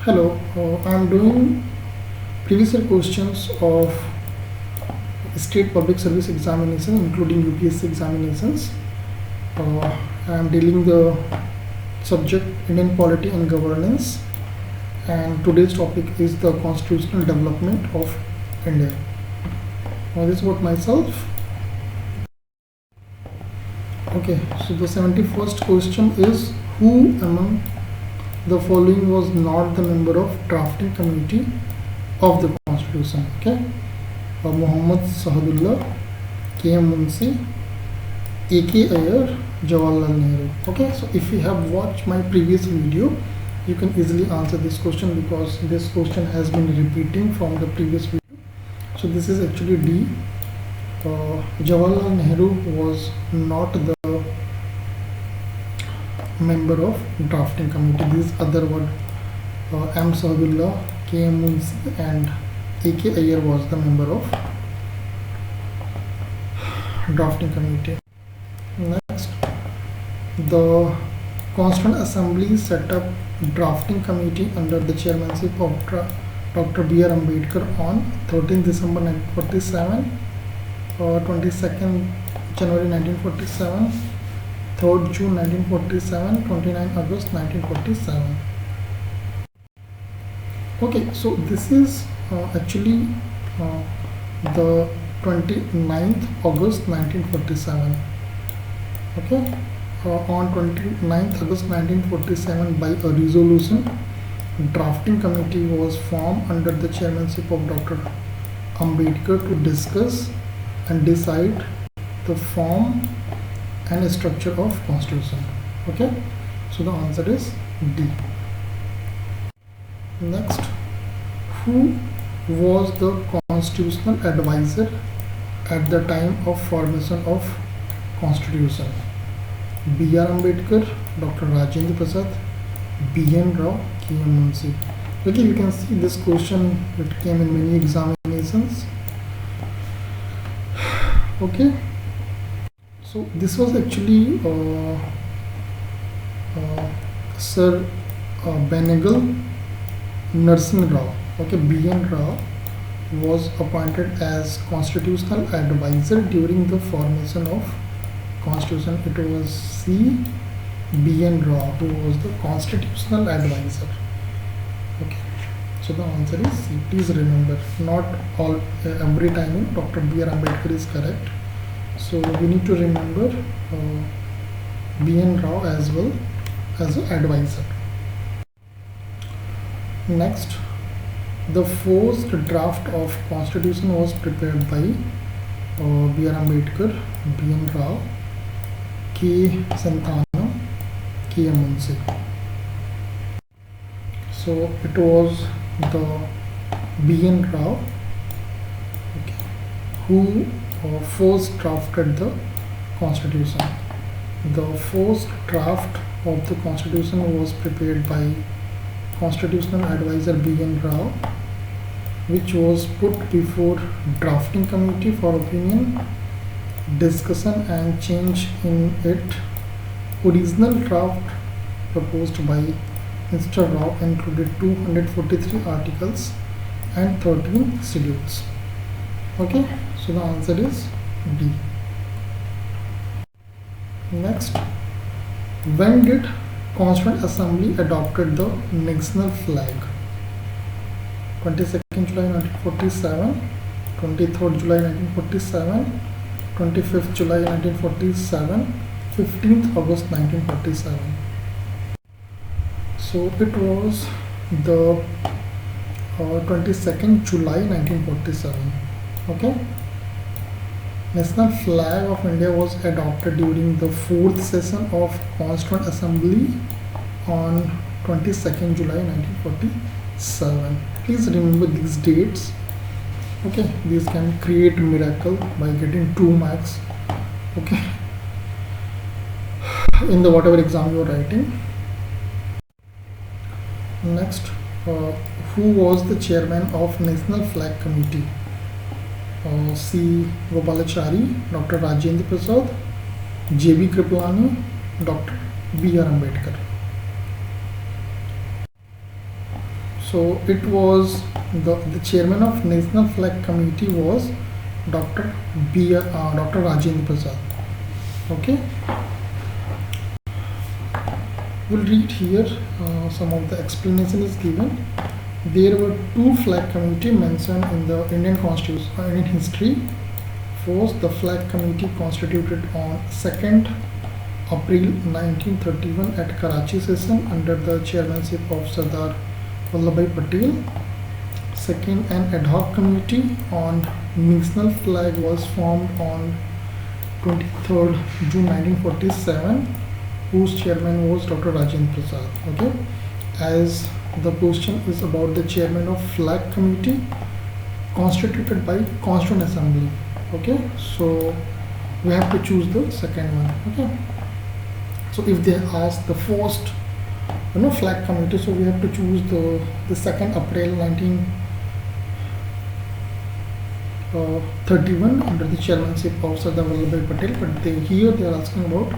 Hello, I am doing previous year questions of state public service examination including UPSC examinations. I am dealing the subject Indian polity and governance, and today's topic is the constitutional development of India. Now this is about myself. Okay, so the 71st question is, who among the following was not the member of drafting committee of the constitution? Okay, Muhammad Sahadullah, K.M. Munshi, A.K. Iyer, Jawaharlal Nehru. Okay, so if you have watched my previous video, you can easily answer this question because this question has been repeating from the previous video. So this is actually D. Jawaharlal Nehru was not the member of drafting committee. These other were M. Sahadullah, K.M. Munshi and A.K. Iyer was the member of drafting committee. Next, the Constituent Assembly set up drafting committee under the chairmanship of Dr. B.R. Ambedkar on 13 December 1947, 22nd January 1947, 3rd June 1947, 29 August 1947. Okay, so this is actually the 29th August 1947. Okay, on 29th August 1947, by a resolution, drafting committee was formed under the chairmanship of Dr. Ambedkar to discuss and decide the form and structure of constitution. Okay, so the answer is D. Next, who was the constitutional advisor at the time of formation of constitution? B.R. Ambedkar, Dr. Rajendra Prasad, B.N. Rao, K.M. Munshi. Okay, you can see this question, it came in many examinations. Okay, so this was actually Sir Benegal Narsingh Rao. Okay, B.N. Rao was appointed as constitutional advisor during the formation of constitution. It was C. B.N. Rao who was the constitutional advisor. Okay, so the answer is C. Please remember, not all every time Dr. B.R. Ambedkar is correct. So we need to remember B.N. Rao as well as an advisor. Next, the first draft of constitution was prepared by B.R. Ambedkar, B.N. Rao, K. Santhanam, K.M. Munshi. So it was the B.N. Rao, okay, who first drafted the constitution. The first draft of the constitution was prepared by constitutional advisor B.N. Rao, which was put before drafting committee for opinion, discussion and change in it. Original draft proposed by Mr. Rao included 243 articles and 13 schedules. Okay, so the answer is D. Next, when did Constituent Assembly adopted the national flag? 22nd July 1947, 23rd July 1947, 25th July 1947, 15th August 1947. So it was the 22nd July 1947. Okay. National flag of India was adopted during the 4th session of Constituent Assembly on 22nd July 1947. Please remember these dates. Okay, these can create miracle by getting 2 marks. Okay, in the whatever exam you are writing. Next, who was the chairman of National Flag Committee? C. Gopalachari, Dr. Rajendra Prasad, J.B. Kripalani, Dr. B.R. Ambedkar. So it was the chairman of National Flag Committee was Dr. Dr. Rajendra Prasad. Okay. We'll read here some of the explanation is given. There were two flag committee mentioned in the Indian Constitution, Indian history. First, the flag committee constituted on 2nd April 1931 at Karachi session under the chairmanship of Sardar Vallabhbhai Patel. Second, an ad hoc committee on national flag was formed on 23rd June 1947, whose chairman was Dr. Rajendra Prasad. Okay, as the question is about the chairman of flag committee constituted by Constituent Assembly. Okay, so we have to choose the second one. Okay, so if they ask the first flag committee, so we have to choose the 2nd April 1931 under the chairmanship of Sardar Vallabhbhai Patel. But here they are asking about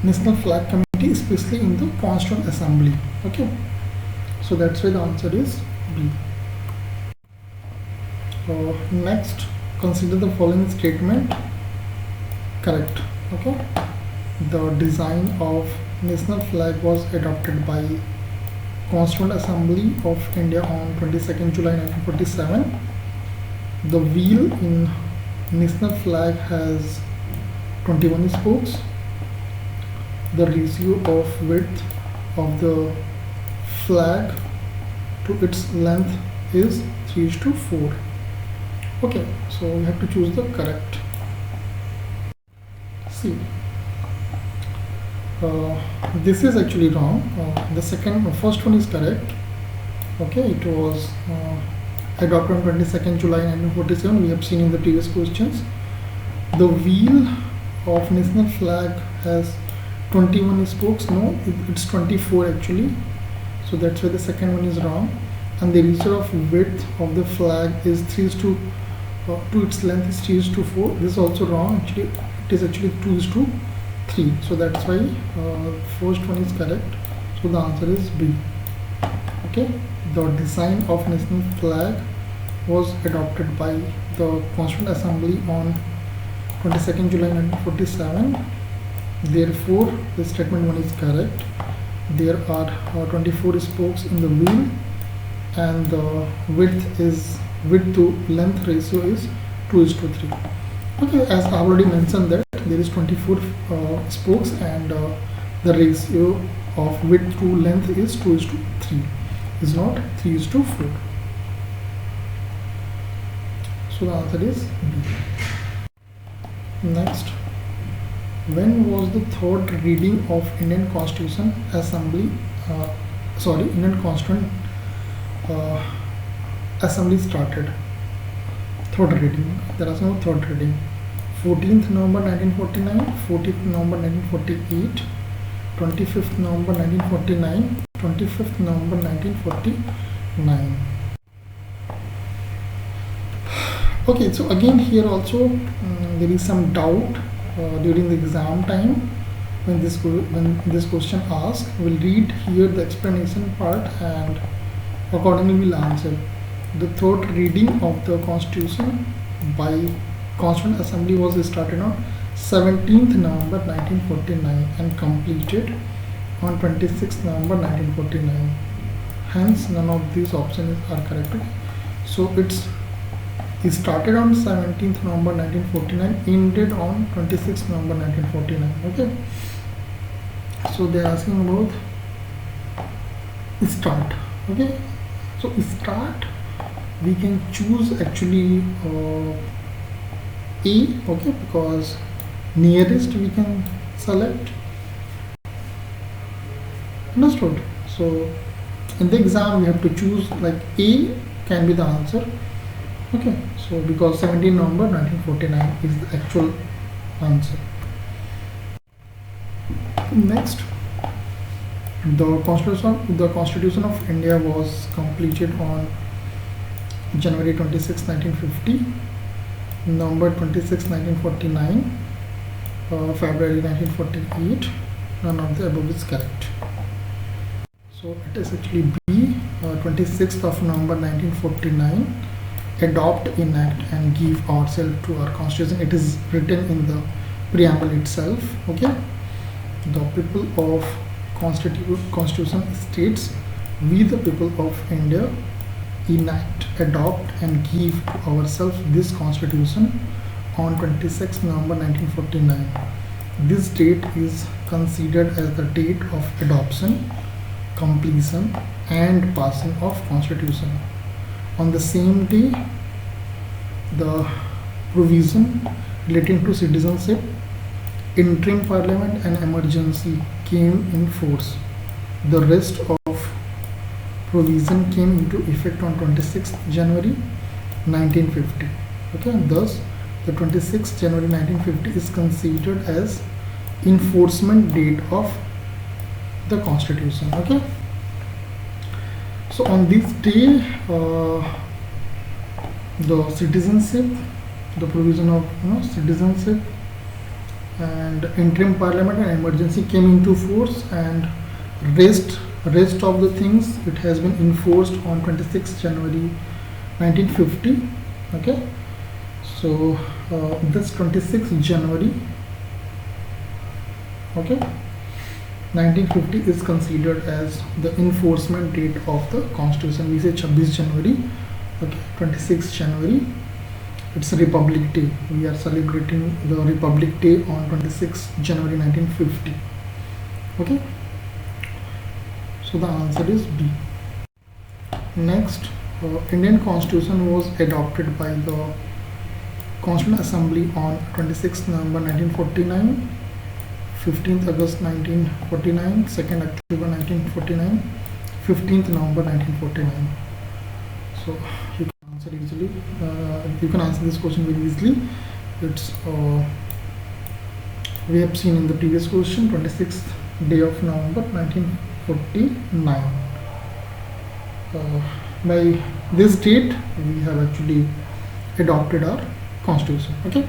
National Flag Committee, especially in the Constituent Assembly. Okay, so that's why the answer is B. Next, consider the following statement correct. Okay, the design of national flag was adopted by Constituent Assembly of India on 22nd July 1947. The wheel in national flag has 21 spokes. The ratio of width of the flag to its length is 3:4. Okay, so we have to choose the correct. See, this is actually wrong. The first one is correct. Okay, it was adopted on 22nd July 1947. We have seen in the previous questions. The wheel of national flag has 21 spokes. No, it's 24 actually. So that's why the second one is wrong. And the ratio of width of the flag is 3:2 to its length is 3:4. This is also wrong. Actually, it is actually 2:3. So that's why first one is correct. So the answer is B. Okay, the design of national flag was adopted by the Constituent Assembly on 22nd July 1947. Therefore, the statement 1 is correct. There are 24 spokes in the wheel, and the width to length ratio is 2:3. Okay, as I already mentioned that there is 24 spokes, and the ratio of width to length is 2:3, is not 3:4. So the answer is B. Next, when was the third reading of Indian Constitution Assembly? Indian Constituent Assembly started. Third reading. There is no third reading. 14th November 1949, 14th November 1948, 25th November 1949, 25th November 1949. Okay, so again here also there is some doubt during the exam time when this question asked. We'll read here the explanation part and accordingly we'll answer. The third reading of the Constitution by Constituent Assembly was started on 17th November 1949 and completed on 26th November 1949. Hence, none of these options are correct. So it started on 17th November 1949, ended on 26th November 1949. Okay. So they are asking about start. Okay. So start, we can choose actually A, okay, because nearest we can select. Understood? So in the exam we have to choose like A can be the answer. Okay, so because 17 November 1949 is the actual answer. Next, the Constitution of India was completed on January 26, 1950, November 26, 1949, February 1948. None of the above is correct. So it is actually B. 26th of November 1949 adopt, enact and give ourselves to our constitution. It is written in the preamble itself. Okay, the people of constitution states, we the people of India enact, adopt and give to ourselves this constitution on 26 November 1949. This date is considered as the date of adoption, completion and passing of constitution. On the same day, the provision relating to citizenship, interim parliament and emergency came in force. The rest of provision came into effect on 26th January 1950. Okay, thus the 26th January 1950 is considered as enforcement date of the constitution. Okay, so on this day, the citizenship, the provision of citizenship and interim parliament and emergency came into force, and rest of the things, it has been enforced on 26th January 1950. Okay, so this 26th January, okay, 1950 is considered as the enforcement date of the constitution. We say 26 January. Okay, 26th January, it's a Republic Day. We are celebrating the Republic Day on 26th January 1950. Okay, so the answer is B. Next, Indian Constitution was adopted by the Constituent Assembly on 26th November 1949, 15th August 1949, 2nd October 1949, 15th November 1949. So you can answer easily. You can answer this question very easily. It's we have seen in the previous question, 26th day of November 1949. By this date, we have actually adopted our constitution. Okay.